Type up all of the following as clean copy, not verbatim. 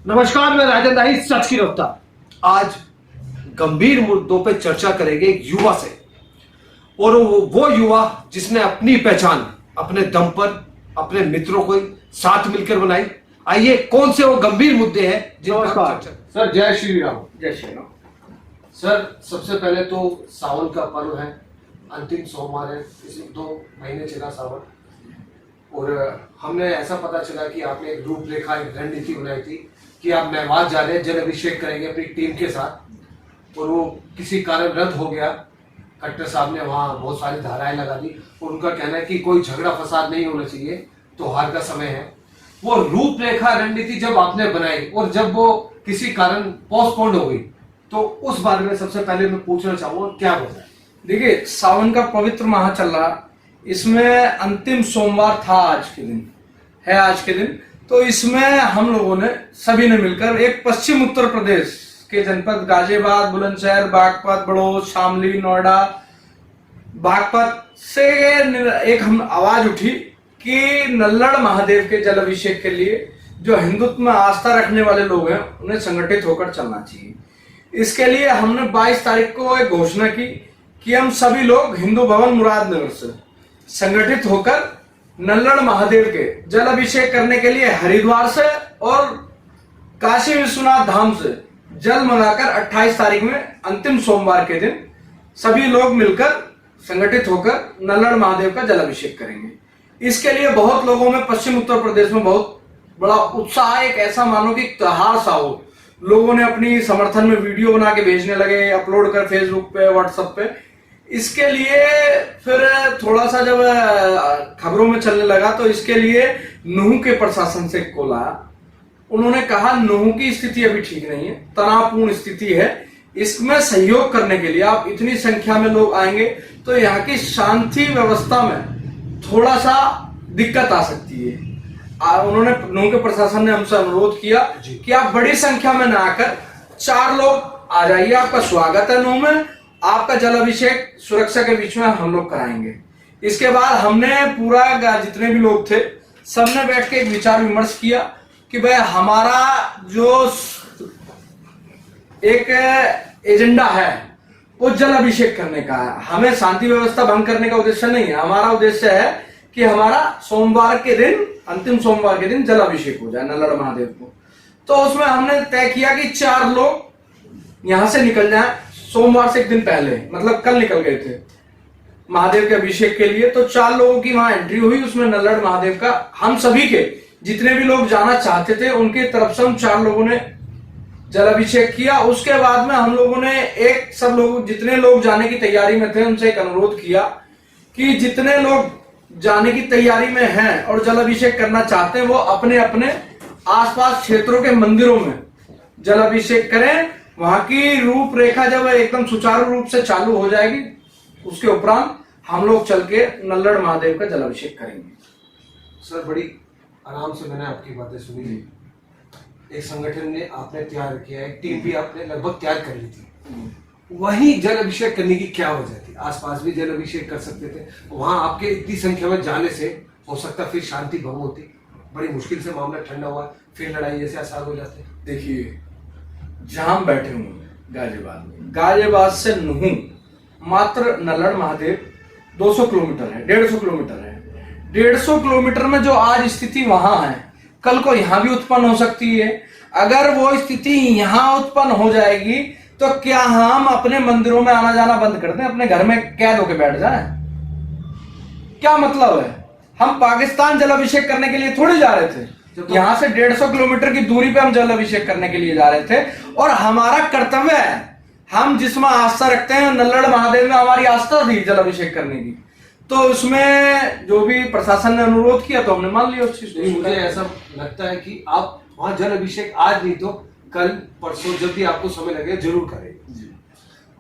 नमस्कार, मैं राजन दाई, सच की रफ्तार। आज गंभीर मुद्दों पे चर्चा करेंगे एक युवा से, और वो युवा जिसने अपनी पहचान अपने दम पर अपने मित्रों को साथ मिलकर बनाई। आइए, कौन से वो गंभीर मुद्दे हैं जिन पर नमस्कार चर्चा। सर, जय श्री राम। जय श्री राम। सर, सबसे पहले तो सावन का पर्व है, अंतिम सोमवार है, इस 2 महीने चला सावन, और हमने ऐसा पता चला कि आपने एक रूपरेखा, एक रणनीति बनाई थी कि आप मेवात जा रहे हैं, जल अभिषेक करेंगे अपनी टीम के साथ, और वो किसी कारण रद्द हो गया। कट्टर साहब ने वहाँ बहुत सारी धाराएं लगा दी, और उनका कहना है कि कोई झगड़ा फसाद नहीं होना चाहिए, त्योहार का समय है। वो रूपरेखा रणनीति जब आपने बनाई और जब वो किसी कारण पोस्टपोन्ड हो गई, तो उस बारे में सबसे पहले मैं पूछना चाहूंगा, क्या होता है? देखिए, सावन का पवित्र माह चल रहा, इसमें अंतिम सोमवार था, आज के दिन है, आज के दिन। तो इसमें हम लोगों ने सभी ने मिलकर एक पश्चिम उत्तर प्रदेश के जनपद गाजियाबाद, बुलंदशहर, बागपत, बड़ौद, शामली, नोएडा, बागपत से एक हम आवाज उठी कि नल्लड़ महादेव के जल अभिषेक के लिए जो हिंदुत्व में आस्था रखने वाले लोग हैं, उन्हें संगठित होकर चलना चाहिए। इसके लिए हमने 22 तारीख को एक घोषणा की कि हम सभी लोग हिंदू भवन मुरादनगर से संगठित होकर नल्लड़ महादेव के जल अभिषेक करने के लिए हरिद्वार से और काशी विश्वनाथ धाम से जल मंगाकर 28 तारीख में अंतिम सोमवार के दिन सभी लोग मिलकर संगठित होकर नल्लड़ महादेव का जल अभिषेक करेंगे। इसके लिए बहुत लोगों में पश्चिम उत्तर प्रदेश में बहुत बड़ा उत्साह, एक ऐसा मानो कि त्योहार सा हो। लोगों ने अपनी समर्थन में वीडियो बना के भेजने लगे, अपलोड कर फेसबुक पे, व्हाट्सएप पे। इसके लिए फिर थोड़ा सा जब खबरों में चलने लगा, तो इसके लिए नूह के प्रशासन से कॉल आया। उन्होंने कहा नूह की स्थिति अभी ठीक नहीं है, तनावपूर्ण स्थिति है, इसमें सहयोग करने के लिए आप इतनी संख्या में लोग आएंगे तो यहाँ की शांति व्यवस्था में थोड़ा सा दिक्कत आ सकती है। उन्होंने, नूह के प्रशासन ने हमसे अनुरोध किया कि आप बड़ी संख्या में ना आकर 4 लोग आ जाइए, आपका स्वागत है नूह में, आपका जल अभिषेक सुरक्षा के बीच में हम लोग कराएंगे। इसके बाद हमने पूरा, जितने भी लोग थे, सबने बैठ के एक विचार विमर्श किया कि भाई हमारा जो एक एजेंडा है वो जल अभिषेक करने का है। हमें शांति व्यवस्था भंग करने का उद्देश्य नहीं है। हमारा उद्देश्य है कि हमारा सोमवार के दिन, अंतिम सोमवार के दिन जल अभिषेक हो जाए नल्लड़ महादेव को। तो उसमें हमने तय किया कि 4 लोग यहां से निकल जाएं सोमवार से एक दिन पहले, मतलब कल निकल गए थे महादेव के अभिषेक के लिए। तो 4 लोगों की वहां एंट्री हुई, उसमें नल्लड़ महादेव का, हम सभी के जितने भी लोग जाना चाहते थे उनकी तरफ से हम 4 लोगों ने जल अभिषेक किया। उसके बाद में हम लोगों ने एक, सब लोग जितने लोग जाने की तैयारी में थे उनसे एक अनुरोध किया कि जितने लोग जाने की तैयारी में हैं और जल अभिषेक करना चाहते हैं, वो अपने अपने आसपास क्षेत्रों के मंदिरों में जल अभिषेक करें। वहां की रूपरेखा जब एकदम सुचारू रूप से चालू हो जाएगी, उसके उपरांत हम लोग चल के नल्लड़ महादेव का जल अभिषेक करेंगे। सर, बड़ी आराम से मैंने आपकी बातें सुनी। एक संगठन ने आपने तैयार किया, एक टीम भी आपने लगभग तैयार कर ली थी। वहीं जल अभिषेक करने की क्या वजह थी? आसपास भी जल अभिषेक कर सकते थे, वहां आपके इतनी संख्या में जाने से हो सकता फिर शांति भंग होती, बड़ी मुश्किल से मामला ठंडा हुआ, फिर लड़ाई जैसे आसार हो जाते। देखिए, जहां हम बैठे हुए गाजियाबाद में, गाजियाबाद से नूह मात्र नल्लड़ महादेव 200 किलोमीटर है, 150 किलोमीटर है। 150 किलोमीटर में जो आज स्थिति वहां है, कल को यहां भी उत्पन्न हो सकती है। अगर वो स्थिति यहां उत्पन्न हो जाएगी तो क्या हम अपने मंदिरों में आना जाना बंद कर दें, अपने घर में कैद होकर बैठ जाएं? क्या मतलब है? हम पाकिस्तान जल अभिषेक करने के लिए थोड़ी जा रहे थे। यहां से 150 किलोमीटर की दूरी पे हम जल अभिषेक करने के लिए जा रहे थे, और हमारा कर्तव्य है, हम जिसमें आस्था रखते हैं, नल्लड़ महादेव में हमारी आस्था थी जल अभिषेक करने की। तो उसमें जो भी प्रशासन ने अनुरोध किया तो हमने मान लिया उस चीज को। मुझे ऐसा लगता है कि आप वहां जल अभिषेक आज नहीं तो कल परसों जब भी आपको समय लगे जरूर करें।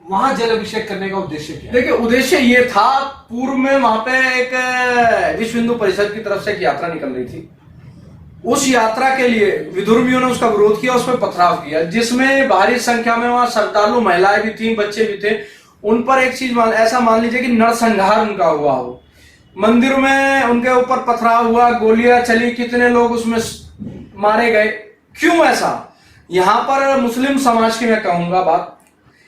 वहां जल अभिषेक करने का उद्देश्य क्या है? देखिए, उद्देश्य ये था, पूर्व में वहां पे एक विश्व हिंदू परिषद की तरफ से एक यात्रा निकल रही थी। उस यात्रा के लिए विधर्मियों ने उसका विरोध किया, उसमें पथराव किया, जिसमें भारी संख्या में वहां श्रद्धालु महिलाएं भी थी, बच्चे भी थे। उन पर एक चीज ऐसा मान लीजिए कि नरसंहार उनका हुआ हो, मंदिर में उनके ऊपर पथराव हुआ, गोलियां चली, कितने लोग उसमें मारे गए। क्यों ऐसा? यहाँ पर मुस्लिम समाज की मैं कहूंगा बात,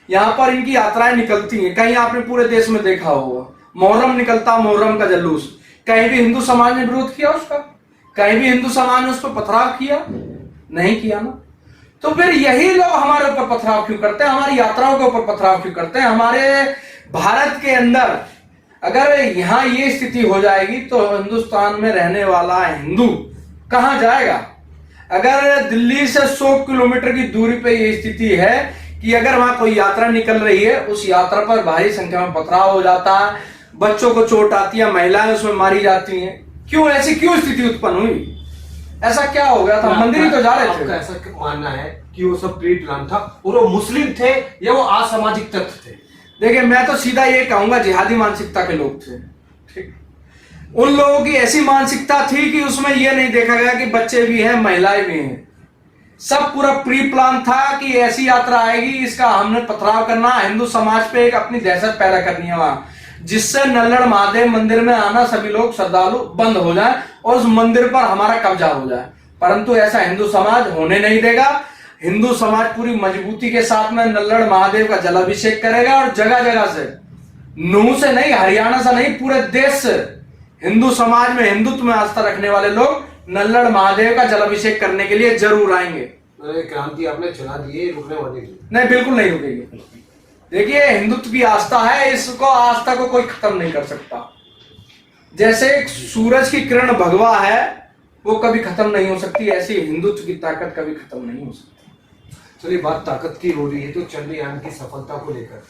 यहाँ पर इनकी यात्राएं निकलती हैं। कहीं आपने पूरे देश में देखा होगा मुहर्रम निकलता, मुहर्रम का जुलूस, कहीं भी हिंदू समाज ने विरोध किया उसका? कहीं भी हिंदू समाज ने उस पर पथराव किया? नहीं किया ना। तो फिर यही लोग हमारे ऊपर पथराव क्यों करते हैं, हमारी यात्राओं के ऊपर पथराव क्यों करते हैं? हमारे भारत के अंदर अगर यहाँ ये स्थिति हो जाएगी तो हिंदुस्तान में रहने वाला हिंदू कहां जाएगा? अगर दिल्ली से 100 किलोमीटर की दूरी पे ये स्थिति है कि अगर वहां कोई यात्रा निकल रही है, उस यात्रा पर भारी संख्या में पथराव हो जाता है, बच्चों को चोट आती है, महिलाएं उसमें मारी जाती हैं, क्यों ऐसी क्यों स्थिति उत्पन्न हुई? ऐसा क्या हो गया था? मंदिर ही तो जा रहे थे। आपका ऐसा मानना है कि वो सब प्री प्लान था और वो मुस्लिम थे या वो असामाजिक तत्व थे? देखिए, मैं तो सीधा ये कहूंगा जिहादी मानसिकता के लोग थे। ठीक, उन लोगों की ऐसी मानसिकता थी कि उसमें यह नहीं देखा गया कि बच्चे भी हैं, महिलाएं भी हैं। सब पूरा प्री प्लान था कि ऐसी यात्रा आएगी, इसका हमने पथराव करना, हिंदू समाज पे एक अपनी दहशत पैदा करनी है वहां, जिससे नल्लड़ महादेव मंदिर में आना सभी लोग श्रद्धालु बंद हो जाए और उस मंदिर पर हमारा कब्जा हो जाए। परंतु ऐसा हिंदू समाज होने नहीं देगा। हिंदू समाज पूरी मजबूती के साथ में नल्लड़ महादेव का जलाभिषेक करेगा और जगह जगह से, नूह से नहीं, हरियाणा से नहीं, पूरे देश से हिंदू समाज में, हिंदुत्व में आस्था रखने वाले लोग नल्लड़ महादेव का जलाभिषेक करने के लिए जरूर आएंगे। क्रांति आपने चला दी है, रुकने वाली नहीं, बिल्कुल नहीं रुकेगी। देखिए, हिंदुत्व की आस्था है, इसको आस्था को कोई खत्म नहीं कर सकता। जैसे एक सूरज की किरण भगवा है, वो कभी खत्म नहीं हो सकती, ऐसी हिंदुत्व की ताकत कभी खत्म नहीं हो सकती। चलिए, बात ताकत की हो रही है तो चंद्रयान की सफलता को लेकर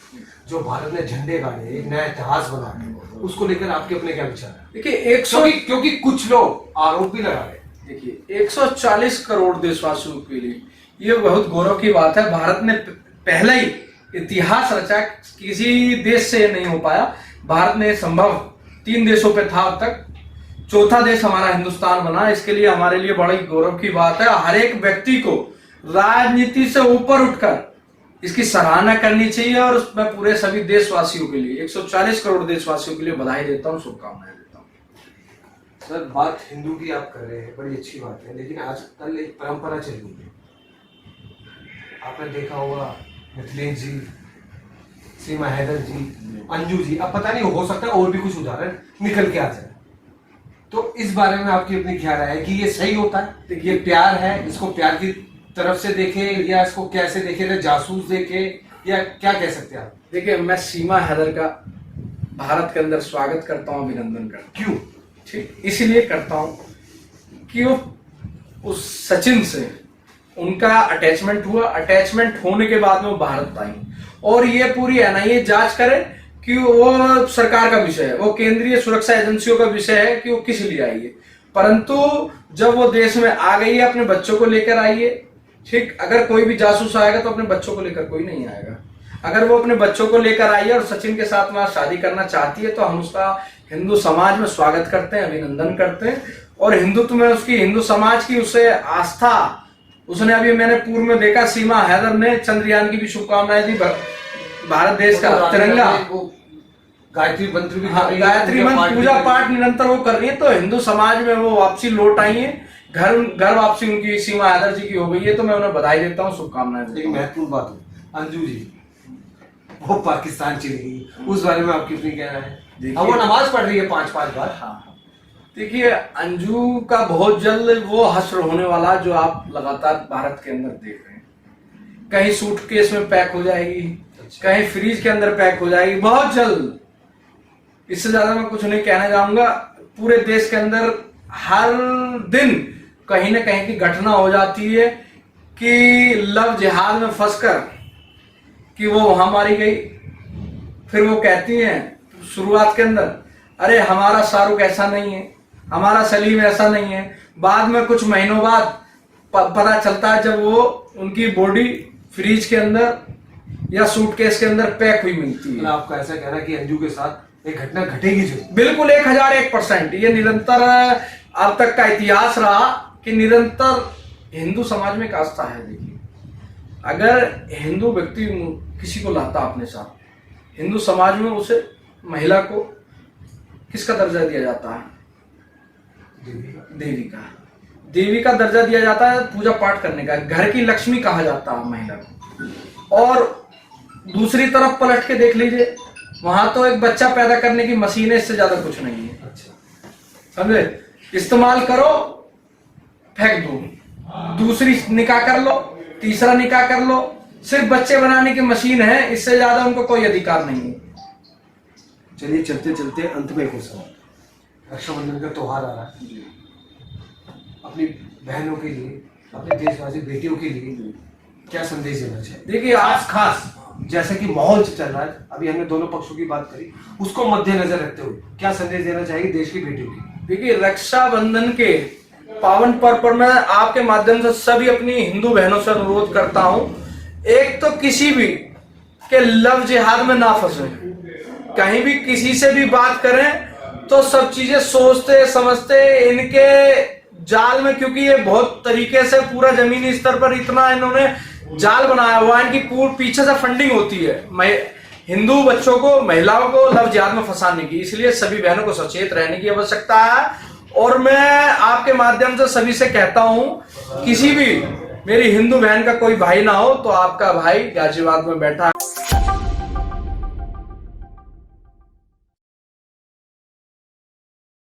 जो भारत ने झंडे गाड़े, एक नया इतिहास बना, उसको लेकर आपके अपने क्या विचार है? देखिए, क्योंकि कुछ लोग आरोप भी लगा रहे। देखिए, 140 करोड़ देशवासियों के लिए ये बहुत गौरव की बात है। भारत ने पहले ही इतिहास रचा, किसी देश से नहीं हो पाया। भारत ने संभव 3 देशों पे था अब तक, चौथा देश हमारा हिंदुस्तान बना। इसके लिए हमारे लिए बड़ी गौरव की बात है। हर एक व्यक्ति को राजनीति से ऊपर उठकर इसकी सराहना करनी चाहिए और उसमें पूरे सभी देशवासियों के लिए, 140 करोड़ देशवासियों के लिए बधाई देता हूँ, शुभकामनाएं देता हूँ। सर, बात हिंदू की आप कर रहे हैं, बड़ी अच्छी बात है, लेकिन आजकल एक परंपरा चल रही है। आपने देखा होगा मिथिलेश जी, सीमा हैदर जी, अंजू जी, अब पता नहीं, हो सकता है और भी कुछ उदाहरण निकल के आ जाए। तो इस बारे में आपकी अपनी क्या राय है कि ये सही होता है? ये प्यार है, इसको प्यार की तरफ से देखे या इसको कैसे देखे, जासूस देखे, या क्या कह सकते हैं आप? देखिए, मैं सीमा हैदर का भारत के अंदर स्वागत करता हूँ, अभिनंदन करता हूँ। क्यों? ठीक, इसलिए करता हूँ कि वो उस सचिन से उनका अटैचमेंट हुआ, अटैचमेंट होने के बाद में वो भारत आई और ये पूरी एनआईए जांच करे कि वो सरकार का विषय है, वो केंद्रीय सुरक्षा एजेंसियों का विषय है कि वो किस लिए आई है। परंतु जब वो देश में आ गई है, अपने बच्चों को लेकर आई है। ठीक, अगर कोई भी जासूस आएगा तो अपने बच्चों को लेकर कोई नहीं आएगा। अगर वो अपने बच्चों को लेकर आई है और सचिन के साथ में शादी करना चाहती है तो हम उसका हिंदू समाज में स्वागत करते हैं, अभिनंदन करते हैं। और हिंदुत्व में उसकी, हिंदू समाज की उसे आस्था, उसने अभी मैंने पूर्व में देखा सीमा हैदर ने चंद्रयान की भी शुभकामनाएं दी, भारत देश का तिरंगा, गायत्री मंत्र भी, गायत्री मंत्र, पूजा पाठ निरंतर वो कर रही है। तो हिंदू समाज में वो वापसी लौट आई है, घर वापसी उनकी सीमा हैदर जी की हो गई है। तो मैं उन्हें बधाई देता हूँ, शुभकामनाएं देता हूं। महत्वपूर्ण बात है, अंजू जी वो पाकिस्तान चली गई, उस बारे में आपकी अपनी क्या राय है? वो नमाज पढ़ रही है 5-5 बार। हाँ, देखिए, अंजू का बहुत जल्द वो हश्र होने वाला जो आप लगातार भारत के अंदर देख रहे हैं। कहीं सूटकेस में पैक हो जाएगी, कहीं फ्रीज के अंदर पैक हो जाएगी, बहुत जल्द। इससे ज्यादा मैं कुछ नहीं कहना चाहूंगा। पूरे देश के अंदर हर दिन कहीं ना कहीं की घटना हो जाती है कि लव जिहाद में फंसकर कि वो वहां मारी गई, फिर वो कहती हैं शुरुआत के अंदर, अरे हमारा शाहरुख ऐसा नहीं है, हमारा सलीम ऐसा नहीं है। बाद में कुछ महीनों बाद पता चलता है जब वो उनकी बॉडी फ्रीज के अंदर या सूटकेस के अंदर पैक हुई मिलती है। आपका ऐसा कहना कि अंजू के साथ एक घटना घटेगी जो? बिल्कुल, 1001%। ये निरंतर अब तक का इतिहास रहा कि निरंतर हिंदू समाज में एक आस्था है। देखिए, अगर हिंदू व्यक्ति किसी को लाता अपने साथ, हिंदू समाज में उसे, महिला को किसका दर्जा दिया जाता है? देवी का। देवी का। देवी का दर्जा दिया जाता है पूजा पाठ करने का, घर की लक्ष्मी कहा जाता है महिला को। और दूसरी तरफ पलट के देख लीजिए, वहां तो एक बच्चा पैदा करने की मशीन है, इससे ज्यादा कुछ नहीं है। अच्छा। समझे? इस्तेमाल करो, फेंक दो, दूसरी निकाह कर लो, तीसरा निकाह कर लो, सिर्फ बच्चे बनाने की मशीन है, इससे ज्यादा उनको कोई अधिकार नहीं है। चलिए चलते चलते अंत में कुछ सवाल। रक्षाबंधन का त्योहार आ रहा है, अपनी बहनों के लिए, अपने देशवासी बेटियों के लिए क्या संदेश देना चाहिए? देखिए खास खास जैसे कि माहौल चल रहा है, अभी हमने दोनों पक्षों की बात करी, उसको मद्देनजर रखते हुए क्या संदेश देना चाहिए देश की बेटियों की? देखिए, रक्षाबंधन के पावन पर्व पर मैं आपके माध्यम से सभी अपनी हिंदू बहनों से अनुरोध करता हूं, एक तो किसी भी के लव जिहाद में ना फंसे, कहीं भी किसी से भी बात करें तो सब चीजें सोचते समझते इनके जाल में, क्योंकि ये बहुत तरीके से पूरा जमीनी स्तर पर इतना इन्होंने जाल बनाया हुआ है, इनकी पीछे से फंडिंग होती है हिंदू बच्चों को, महिलाओं को लव जिहाद में फंसाने की। इसलिए सभी बहनों को सचेत रहने की आवश्यकता है। और मैं आपके माध्यम से सभी से कहता हूं, किसी भी मेरी हिंदू बहन का कोई भाई ना हो तो आपका भाई गाजियाबाद में बैठा है।